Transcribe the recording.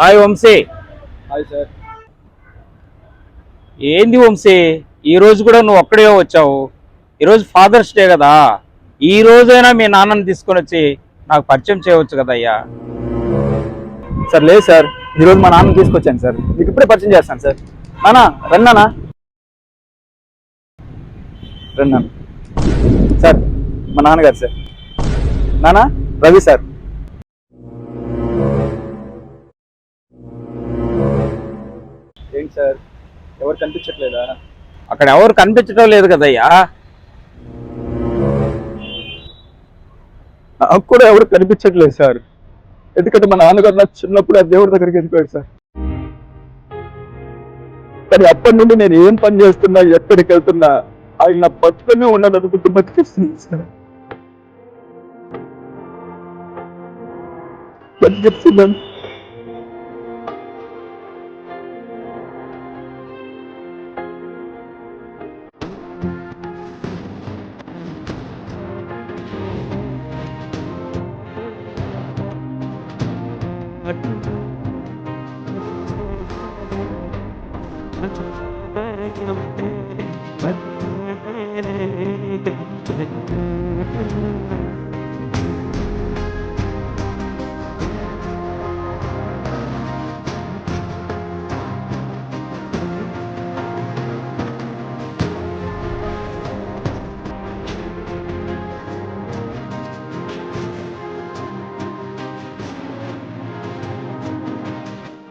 Hi Vamsi. Hi sir. ఏంది వంశీ, ఈ రోజు కూడా నువ్వు ఒక్కడే వచ్చావు? ఈరోజు ఫాదర్స్ డే కదా, ఈ రోజైనా మీ నాన్నని తీసుకొని వచ్చి నాకు పరిచయం చేయవచ్చు కదా అయ్యా. సార్ లేదు సార్, ఈరోజు మా నాన్న తీసుకొచ్చాను సార్, మీకు ఇప్పుడే పరిచయం చేస్తాను సార్. నానా రన్నానా రన్నాను సార్, మా నాన్నగారు సార్. నానా రవి సార్. ఏంటి సార్, ఎవరు కనిపించట్లేదా? అక్కడ ఎవరు కనిపించడం లేదు కదయ్యా. నాకు కూడా ఎవరు కనిపించట్లేదు సార్, ఎందుకంటే మా నాన్నగారు నా చిన్నప్పుడు ఆ దేవుడి దగ్గరికి వెళ్ళిపోయాడు సార్. కానీ అప్పటి నుండి నేను ఏం పని చేస్తున్నా, ఎక్కడికి వెళ్తున్నా ఆయన నా పట్టుకునే ఉన్నాను అనుకుంటూ బతికేస్తుంది సార్. బతికేస్తున్నాను.